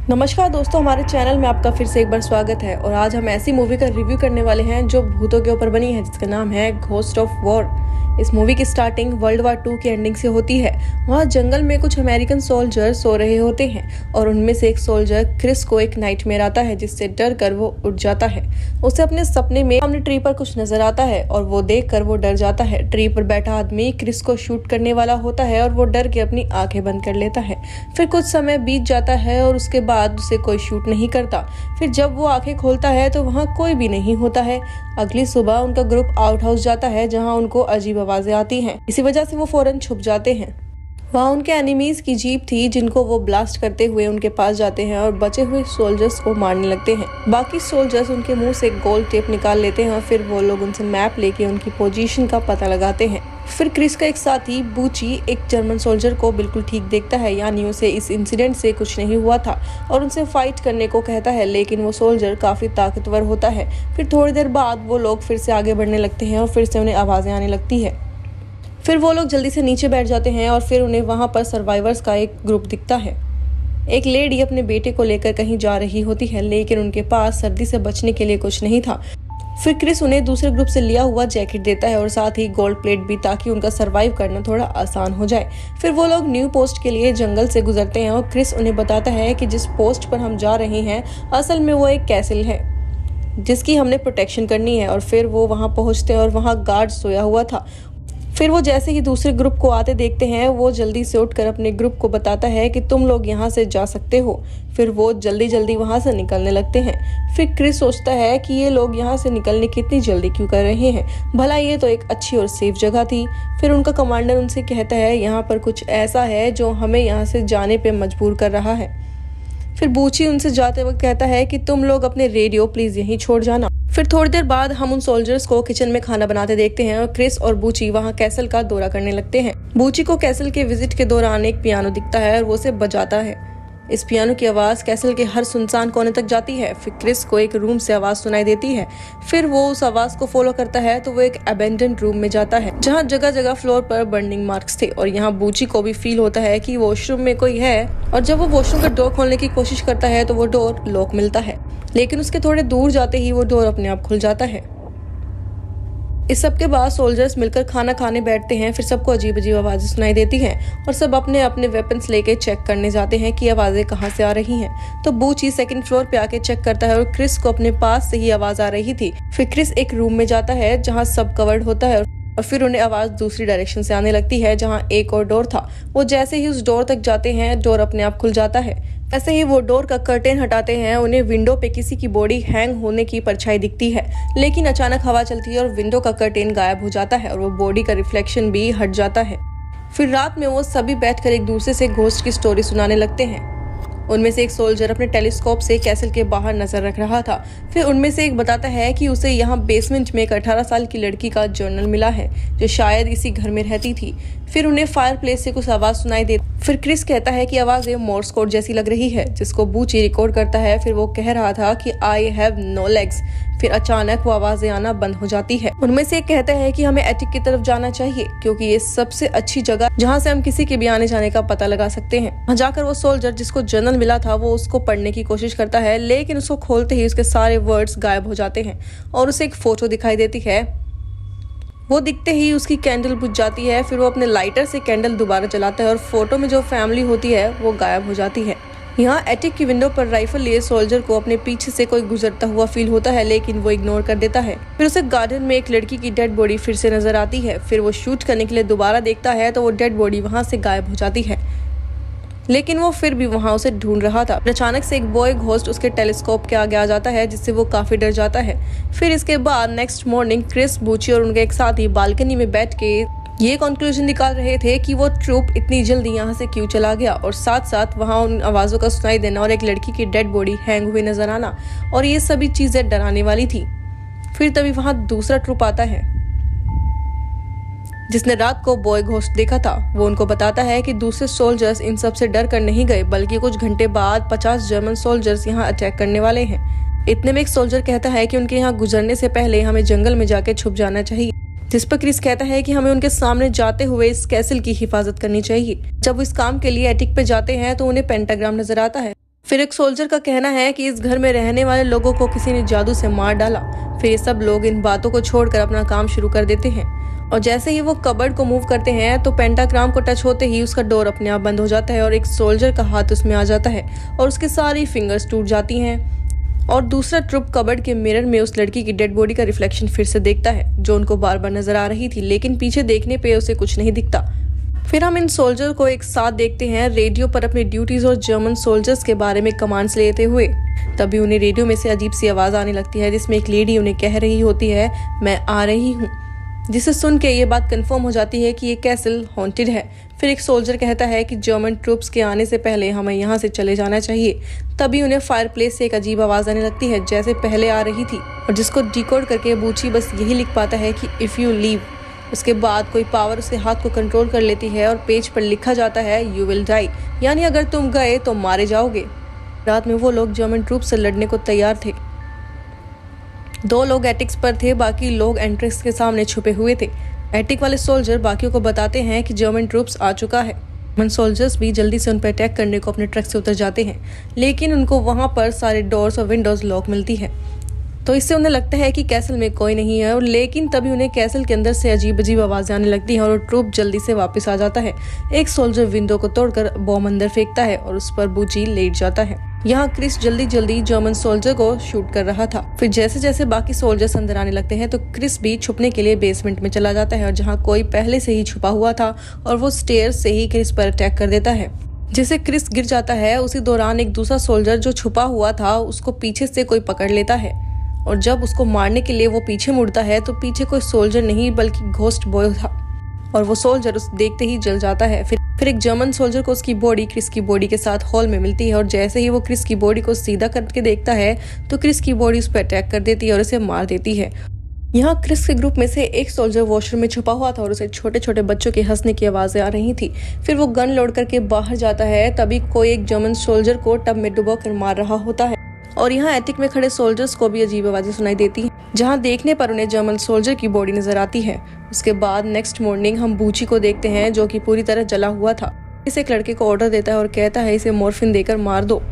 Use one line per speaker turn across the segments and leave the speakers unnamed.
नमस्कार दोस्तों, हमारे चैनल में आपका फिर से एक बार स्वागत है। और आज हम ऐसी मूवी का रिव्यू करने वाले हैं जो भूतों के ऊपर बनी है, जिसका नाम है घोस्ट ऑफ वॉर। इस मूवी की स्टार्टिंग वर्ल्ड वार 2 की एंडिंग से होती है। वहाँ जंगल में कुछ अमेरिकन सोल्जर सो रहे होते हैं और उनमें से एक सोल्जर क्रिस को एक नाइटमेयर आता है, जिससे डर कर वो उठ जाता है। उसे अपने सपने में सामने ट्री पर कुछ नजर आता है और वो देख कर वो डर जाता है। ट्री पर बैठा आदमी क्रिस को शूट करने वाला होता है और वो डर के अपनी आंखें बंद कर लेता है। फिर कुछ समय बीत जाता है और उसके बाद उसे कोई शूट नहीं करता। फिर जब वो आंखें खोलता है तो वहाँ कोई भी नहीं होता है। अगली सुबह उनका ग्रुप आउट हाउस जाता है, जहाँ उनको अजीब आवाजें आती हैं। इसी वजह से वो फौरन छुप जाते हैं। वहाँ उनके एनिमीज की जीप थी, जिनको वो ब्लास्ट करते हुए उनके पास जाते हैं और बचे हुए सोल्जर्स को मारने लगते हैं। बाकी सोल्जर्स उनके मुंह से गोल्ड टेप निकाल लेते हैं और फिर वो लोग उनसे मैप लेके उनकी पोजीशन का पता लगाते हैं। फिर क्रिस का एक साथी बूची एक जर्मन सोल्जर को बिल्कुल ठीक देखता है, यानी उसे इस इंसिडेंट से कुछ नहीं हुआ था, और उनसे फाइट करने को कहता है। लेकिन वो सोल्जर काफी ताकतवर होता है। फिर थोड़ी देर बाद वो लोग फिर से आगे बढ़ने लगते हैं और फिर से उन्हें आवाजें आने लगती है। फिर वो लोग जल्दी से नीचे बैठ जाते हैं और फिर उन्हें वहां पर सर्वाइवर्स का एक ग्रुप दिखता है। एक लेडी अपने बेटे को लेकर कहीं जा रही होती है, लेकिन उनके पास सर्दी से बचने के लिए कुछ नहीं था। फिर क्रिस उन्हें दूसरे ग्रुप से लिया हुआ जैकेट देता है और साथ ही गोल्ड प्लेट भी, ताकि उनका सरवाइव करना थोड़ा आसान हो जाए। फिर वो लोग न्यू पोस्ट के लिए जंगल से गुजरते हैं और क्रिस उन्हें बताता है कि जिस पोस्ट पर हम जा रहे हैं असल में वो एक कैसल है, जिसकी हमने प्रोटेक्शन करनी है। और फिर वो वहां पहुंचते हैं और वहां गार्ड सोया हुआ था। फिर वो जैसे ही दूसरे ग्रुप को आते देखते हैं, वो जल्दी से उठकर अपने ग्रुप को बताता है कि तुम लोग यहाँ से जा सकते हो। फिर वो जल्दी जल्दी वहाँ से निकलने लगते हैं। फिर क्रिस सोचता है कि ये लोग यहाँ से निकलने की इतनी जल्दी क्यों कर रहे हैं, भला ये तो एक अच्छी और सेफ जगह थी। फिर उनका कमांडर उनसे कहता है यहाँ पर कुछ ऐसा है जो हमें यहाँ से जाने पे मजबूर कर रहा है। फिर बूची उनसे जाते वक्त कहता है कि तुम लोग अपने रेडियो प्लीज यहीं छोड़ जाना। फिर थोड़ी देर बाद हम उन सोल्जर्स को किचन में खाना बनाते देखते हैं और क्रिस और बूची वहां कैसल का दौरा करने लगते हैं। बूची को कैसल के विजिट के दौरान एक पियानो दिखता है और वो उसे बजाता है। इस पियानो की आवाज कैसल के हर सुनसान कोने तक जाती है। फिर क्रिस को एक रूम से आवाज सुनाई देती है। फिर वो उस आवाज को फॉलो करता है तो वो एक अबेंडन रूम में जाता है, जहाँ जगह जगह फ्लोर पर बर्निंग मार्क्स थे। और यहाँ बूची को भी फील होता है कि वॉशरूम में कोई है, और जब वो वॉशरूम का डोर खोलने की कोशिश करता है तो वो डोर लॉक मिलता है, लेकिन उसके थोड़े दूर जाते ही वो डोर अपने आप खुल जाता है। इस सब के बाद सोल्जर्स मिलकर खाना खाने बैठते हैं। फिर सबको अजीब अजीब आवाजें सुनाई देती हैं और सब अपने अपने वेपन्स लेके चेक करने जाते हैं कि आवाजें कहाँ से आ रही हैं। तो बूची सेकंड फ्लोर पे आके चेक करता है और क्रिस को अपने पास से ही आवाज आ रही थी। फिर क्रिस एक रूम में जाता है जहाँ सब कवर्ड होता है और फिर उन्हें आवाज दूसरी डायरेक्शन से आने लगती है, जहाँ एक और डोर था। वो जैसे ही उस डोर तक जाते हैं, डोर अपने आप खुल जाता है। ऐसे ही वो डोर का कर्टेन हटाते हैं, उन्हें विंडो पे किसी की बॉडी हैंग होने की परछाई दिखती है। लेकिन अचानक हवा चलती है और विंडो का कर्टेन गायब हो जाता है और वो बॉडी का रिफ्लेक्शन भी हट जाता है। फिर रात में वो सभी बैठकर एक दूसरे से घोस्ट की स्टोरी सुनाने लगते हैं। उनमें से एक सोल्जर अपने टेलीस्कोप से कैसल के बाहर नजर रख रहा था। फिर उनमें से एक बताता है कि उसे यहाँ बेसमेंट में एक 18 साल की लड़की का जर्नल मिला है, जो शायद इसी घर में रहती थी। फिर उन्हें फायर प्लेस से कुछ आवाज सुनाई देती। फिर क्रिस कहता है कि आवाज मोर्स कोड जैसी लग रही है, जिसको बूची रिकॉर्ड करता है। फिर वो कह रहा था कि आई हैव नो लेग्स। फिर अचानक वो आवाजें आना बंद हो जाती है। उनमें से एक कहता है कि हमें एटिक की तरफ जाना चाहिए, क्योंकि ये सबसे अच्छी जगह जहाँ से हम किसी के भी आने जाने का पता लगा सकते हैं। वहाँ जाकर वो सोल्जर जिसको जर्नल मिला था, वो उसको पढ़ने की कोशिश करता है, लेकिन उसको खोलते ही उसके सारे वर्ड्स गायब हो जाते हैं और उसे एक फोटो दिखाई देती है। वो दिखते ही उसकी कैंडल बुझ जाती है। फिर वो अपने लाइटर से कैंडल दोबारा जलाता है और फोटो में जो फैमिली होती है वो गायब हो जाती है। यहाँ एटिक की विंडो पर राइफल लिए सोल्जर को अपने पीछे से कोई गुजरता हुआ फील होता है, लेकिन वो इग्नोर कर देता है। फिर उसे गार्डन में एक लड़की की डेड बॉडी फिर से नजर आती है। फिर वो शूट करने के लिए दोबारा देखता है तो वो डेड बॉडी वहां से गायब हो जाती है, लेकिन वो फिर भी वहां उसे ढूंढ रहा था। अचानक से एक बॉय घोस्ट उसके टेलीस्कोप के आगे आ जाता है, जिससे वो काफी डर जाता है। फिर इसके बाद नेक्स्ट मॉर्निंग क्रिस, बूची और उनके एक साथी बालकनी में बैठ के ये कंक्लूजन निकाल रहे थे कि वो ट्रूप इतनी जल्दी यहाँ से क्यों चला गया, और साथ साथ वहाँ उन आवाजों का सुनाई देना और एक लड़की की डेड बॉडी हैंग हुई नजर आना, और ये सभी चीजें डराने वाली थी। फिर तभी वहाँ दूसरा ट्रूप आता है, जिसने रात को बॉय घोस्ट देखा था। वो उनको बताता है कि दूसरे सोल्जर्स इन सब से डर कर नहीं गए, बल्कि कुछ घंटे बाद 50 जर्मन सोल्जर्स यहाँ अटैक करने वाले हैं। इतने में एक सोल्जर कहता है कि उनके यहाँ गुजरने से पहले हमें जंगल में जाके छुप जाना चाहिए, जिस पर क्रिस कहता है कि हमें उनके सामने जाते हुए इस कैसल की हिफाजत करनी चाहिए। जब वो इस काम के लिए एटिक पे जाते हैं तो उन्हें पेंटाग्राम नजर आता है। फिर एक सोल्जर का कहना है कि इस घर में रहने वाले लोगों को किसी ने जादू से मार डाला। फिर ये सब लोग इन बातों को छोड़कर अपना काम शुरू कर देते हैं और जैसे ही वो कबर्ड को मूव करते हैं तो पेंटाग्राम को टच होते ही उसका डोर अपने आप बंद हो जाता है और एक सोल्जर का हाथ उसमें आ जाता है और उसकी सारी फिंगर्स टूट जाती हैं। और दूसरा ट्रुप कबर्ड के मिरर में उस लड़की की डेड बॉडी का रिफ्लेक्शन फिर से देखता है जो उनको बार बार नजर आ रही थी, लेकिन पीछे देखने पे उसे कुछ नहीं दिखता। फिर हम इन सोल्जर को एक साथ देखते हैं रेडियो पर अपनी ड्यूटीज और जर्मन सोल्जर्स के बारे में कमांड्स लेते हुए। तभी उन्हें रेडियो में से अजीब सी आवाज आने लगती है जिसमें एक लेडी उन्हें कह रही होती है, मैं आ रही हूँ, जिसे सुन के ये बात कंफर्म हो जाती है कि ये कैसल हॉन्टेड है। फिर एक सोल्जर कहता है कि जर्मन ट्रूप्स के आने से पहले हमें यहाँ से चले जाना चाहिए। तभी उन्हें फायरप्लेस से एक अजीब आवाज आने लगती है जैसे पहले आ रही थी और जिसको डिकोड करके बूची बस यही लिख पाता है कि इफ यू लीव। उसके बाद कोई पावर उसके हाथ को कंट्रोल कर लेती है और पेज पर लिखा जाता है यू विल डाई, यानी अगर तुम गए तो मारे जाओगे। रात में वो लोग जर्मन ट्रूप से लड़ने को तैयार थे। 2 लोग एटिक्स पर थे, बाकी लोग एंट्रेंस के सामने छुपे हुए थे। एटिक वाले सोल्जर बाकियों को बताते हैं कि जर्मन ट्रूप्स आ चुका है। जर्मन सोल्जर्स भी जल्दी से उन पर अटैक करने को अपने ट्रक से उतर जाते हैं, लेकिन उनको वहां पर सारे डोर्स और विंडोज लॉक मिलती है तो इससे उन्हें लगता है कि कैसल में कोई नहीं है। और लेकिन तभी उन्हें कैसल के अंदर से अजीब अजीब आवाजें आने लगती हैं और ट्रूप जल्दी से वापस आ जाता है। एक सोल्जर विंडो को तोड़कर बॉम्ब अंदर फेंकता है और उस पर बूची लेट जाता है। यहाँ क्रिस जल्दी जर्मन सोल्जर को शूट कर रहा था। फिर जैसे जैसे बाकी सोल्जर्स अंदर आने लगते हैं तो क्रिस भी छुपने के लिए बेसमेंट में चला जाता है और जहाँ कोई पहले से ही छुपा हुआ था और वो स्टेयर्स से ही क्रिस पर अटैक कर देता है। जिसे क्रिस गिर जाता है उसी दौरान एक दूसरा सोल्जर जो छुपा हुआ था उसको पीछे से कोई पकड़ लेता है और जब उसको मारने के लिए वो पीछे मुड़ता है तो पीछे कोई सोल्जर नहीं बल्कि घोस्ट बॉय था और वो सोल्जर उस देखते ही जल जाता है। फिर एक जर्मन सोल्जर को उसकी बॉडी क्रिस की बॉडी के साथ हॉल में मिलती है और जैसे ही वो क्रिस की बॉडी को सीधा करके देखता है तो क्रिस की बॉडी उस पर अटैक कर देती है और उसे मार देती है। यहाँ क्रिस के ग्रुप में से एक सोल्जर वॉशरूम में छुपा हुआ था और उसे छोटे छोटे बच्चों के हंसने की आवाजें आ रही थी। फिर वो गन लोड करके बाहर जाता है, तभी कोई एक जर्मन सोल्जर को टब में डुबो कर मार रहा होता है और यहाँ एटिक में खड़े सोल्जर्स को भी अजीब आवाजें सुनाई देती हैं, जहाँ देखने पर उन्हें जर्मन सोल्जर की बॉडी नजर आती है। उसके बाद नेक्स्ट मॉर्निंग हम बूची को देखते हैं जो कि पूरी तरह जला हुआ था। इस एक लड़के को ऑर्डर देता है और कहता है इसे मॉर्फिन देकर मार दो।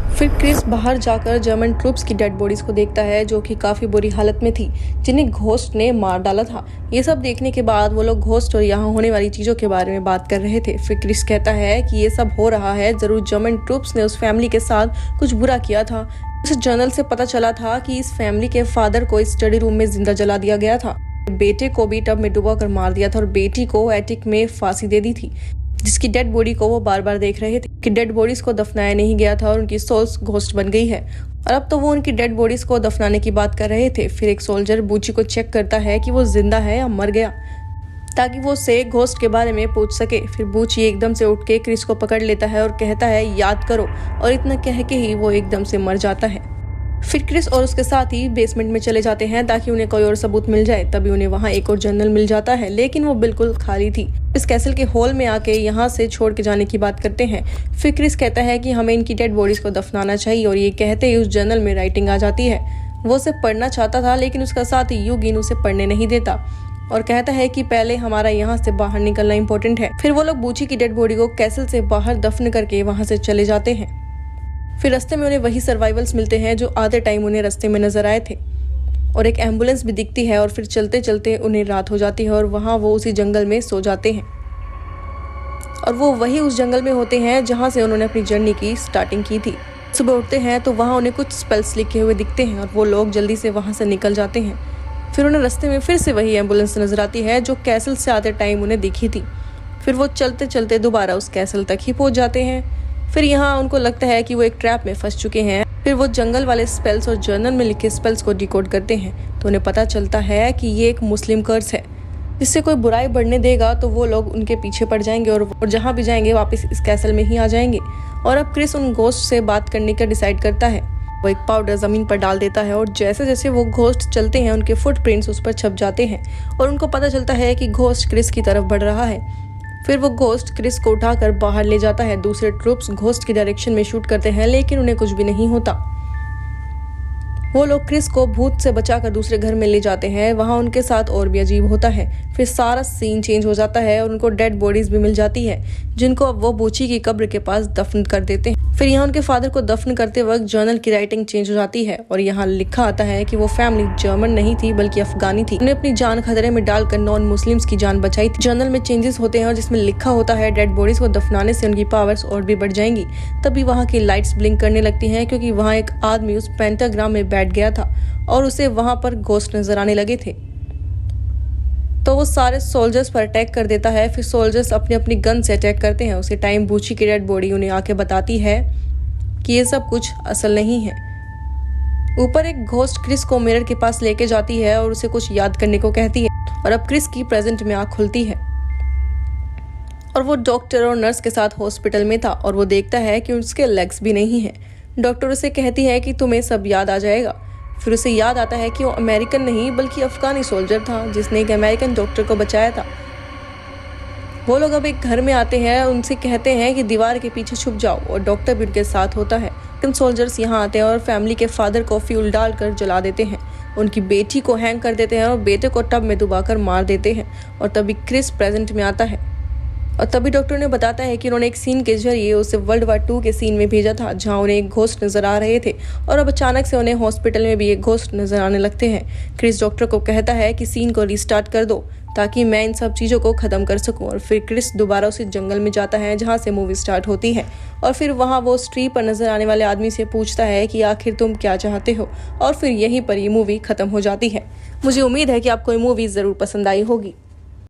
फिर क्रिस बाहर जाकर जर्मन ट्रूप्स की डेड बॉडीज को देखता है जो कि काफी बुरी हालत में थी, जिन्हें घोस्ट ने मार डाला था। ये सब देखने के बाद वो लोग घोस्ट और यहाँ होने वाली चीजों के बारे में बात कर रहे थे। फिर क्रिस कहता है कि ये सब हो रहा है, जरूर जर्मन ट्रूप्स ने उस फैमिली के साथ कुछ बुरा किया था। उस जर्नल से पता चला था कि इस फैमिली के फादर को स्टडी रूम में जिंदा जला दिया गया था, बेटे को भी टब में डुबा कर मार दिया था और बेटी को एटिक में फांसी दे दी थी, जिसकी डेड बॉडी को वो बार बार देख रहे थे कि डेड बॉडीज को दफनाया नहीं गया था और उनकी सोल्स घोस्ट बन गई है और अब तो वो उनकी डेड बॉडीज को दफनाने की बात कर रहे थे। फिर एक सोल्जर बूची को चेक करता है कि वो जिंदा है या मर गया, ताकि वो से घोस्ट के बारे में पूछ सके। फिर बूची एकदम से उठ के क्रिस को पकड़ लेता है और कहता है याद करो, और इतना कह के ही वो एकदम से मर जाता है। फिर क्रिस और उसके साथ ही बेसमेंट में चले जाते हैं ताकि उन्हें कोई और सबूत मिल जाए। तभी उन्हें वहाँ एक और जर्नल मिल जाता है, लेकिन वो बिल्कुल खाली थी। इस कैसल के हॉल में आके यहाँ से छोड़ के जाने की बात करते हैं। फिर क्रिस कहता है कि हमें इनकी डेड बॉडीज को दफनाना चाहिए और ये कहते ही उस जर्नल में राइटिंग आ जाती है। वो उसे पढ़ना चाहता था, लेकिन उसका साथी यूगिन उसे पढ़ने नहीं देता और कहता है कि पहले हमारा यहाँ से बाहर निकलना इम्पोर्टेंट है। फिर वो लोग बूची की डेड बॉडी को कैसल से बाहर दफन करके वहाँ से चले जाते हैं। फिर रास्ते में उन्हें वही सर्वाइवल्स मिलते हैं जो आधे टाइम उन्हें रास्ते में नजर आए थे और एक एम्बुलेंस भी दिखती है और फिर चलते चलते उन्हें रात हो जाती है और वहाँ वो उसी जंगल में सो जाते हैं और वो वही उस जंगल में होते हैं जहाँ से उन्होंने अपनी जर्नी की स्टार्टिंग की थी। सुबह उठते हैं तो वहाँ उन्हें कुछ स्पेल्स लिखे हुए दिखते हैं और वो लोग जल्दी से वहाँ से निकल जाते हैं। फिर उन्हें रास्ते में फिर से वही एम्बुलेंस नजर आती है जो कैसल से आधे टाइम उन्हें दिखी थी। फिर वो चलते चलते दोबारा उस कैसल तक ही पहुँच जाते हैं। फिर यहाँ उनको लगता है कि वो एक ट्रैप में फंस चुके हैं। फिर वो जंगल वाले स्पेल्स और जर्नल में लिखे स्पेल्स को डिकोड करते हैं तो उन्हें पता चलता है कि ये एक मुस्लिम कर्स है, जिससे कोई बुराई बढ़ने देगा तो वो लोग उनके पीछे पड़ जाएंगे और जहाँ भी जाएंगे वापस इस कैसल में ही आ जाएंगे। और अब क्रिस उन घोस्ट से बात करने का डिसाइड करता है। वो एक पाउडर जमीन पर डाल देता है और जैसे जैसे वो घोस्ट चलते हैं उनके फुटप्रिंट्स उस पर छप जाते हैं और उनको पता चलता है कि घोस्ट क्रिस की तरफ बढ़ रहा है। फिर वो घोस्ट क्रिस को उठाकर बाहर ले जाता है। दूसरे ट्रूप्स घोस्ट की डायरेक्शन में शूट करते हैं, लेकिन उन्हें कुछ भी नहीं होता। वो लोग क्रिस को भूत से बचाकर दूसरे घर में ले जाते हैं। वहाँ उनके साथ और भी अजीब होता है। फिर सारा सीन चेंज हो जाता है और उनको डेड बॉडीज भी मिल जाती है, जिनको अब वो बूची की कब्र के पास दफन कर देते हैं। फिर यहाँ उनके फादर को दफन करते वक्त जर्नल की राइटिंग चेंज हो जाती है और यहाँ लिखा आता है कि वो फैमिली जर्मन नहीं थी बल्कि अफगानी थी। उन्हें अपनी जान खतरे में डालकर नॉन मुस्लिम्स की जान बचाई थी। जर्नल में चेंजेस होते हैं और जिसमें लिखा होता है डेड बॉडीज को दफनाने से उनकी पावर्स और भी बढ़ जाएंगी। तभी वहाँ की लाइट्स ब्लिंक करने लगती हैं क्योंकि वहाँ एक आदमी उस पेंटाग्राम में बैठ गया था और उसे वहाँ पर घोस्ट नजर आने लगे थे। तो वो सारे सोल्जर्स पर अटैक कर देता है। फिर सोल्जर्स अपनी अपनी गन से अटैक करते हैं। उसे टाइम बूची की डेड बॉडी उन्हें आके बताती है कि ये सब कुछ असल नहीं है। ऊपर एक घोस्ट क्रिस को मिरर के पास लेके जाती है और उसे कुछ याद करने को कहती है और अब क्रिस की प्रेजेंट में आँख खुलती है और वो डॉक्टर और नर्स के साथ हॉस्पिटल में था और वो देखता है कि उसके लेग्स भी नहीं है। डॉक्टर उसे कहती है कि तुम्हें सब याद आ जाएगा। फिर उसे याद आता है कि वो अमेरिकन नहीं बल्कि अफगानी सोल्जर था जिसने एक अमेरिकन डॉक्टर को बचाया था। वो लोग अब एक घर में आते हैं, उनसे कहते हैं कि दीवार के पीछे छुप जाओ और डॉक्टर भी उनके साथ होता है। लेकिन सोल्जर्स यहाँ आते हैं और फैमिली के फादर को फ्यूल डालकर जला देते हैं। उनकी बेटी को हैंग कर देते हैं और बेटे को टब में डुबाकर मार देते हैं और तभी क्रिस प्रेजेंट में आता है और तभी डॉक्टर ने बताता है कि उन्होंने एक सीन के जरिए उसे वर्ल्ड वार 2 के सीन में भेजा था जहां उन्हें एक घोस्ट नजर आ रहे थे और अब अचानक से उन्हें हॉस्पिटल में भी एक घोस्ट नजर आने लगते हैं। क्रिस डॉक्टर को कहता है कि सीन को रिस्टार्ट कर दो ताकि मैं इन सब चीज़ों को ख़त्म कर सकूं और फिर क्रिस दोबारा उसी जंगल में जाता है जहां से मूवी स्टार्ट होती है और फिर वहां वो स्ट्रीट पर नजर आने वाले आदमी से पूछता है कि आखिर तुम क्या चाहते हो और फिर यहीं पर ये मूवी ख़त्म हो जाती है। मुझे उम्मीद है कि आपको ये मूवी ज़रूर पसंद आई होगी।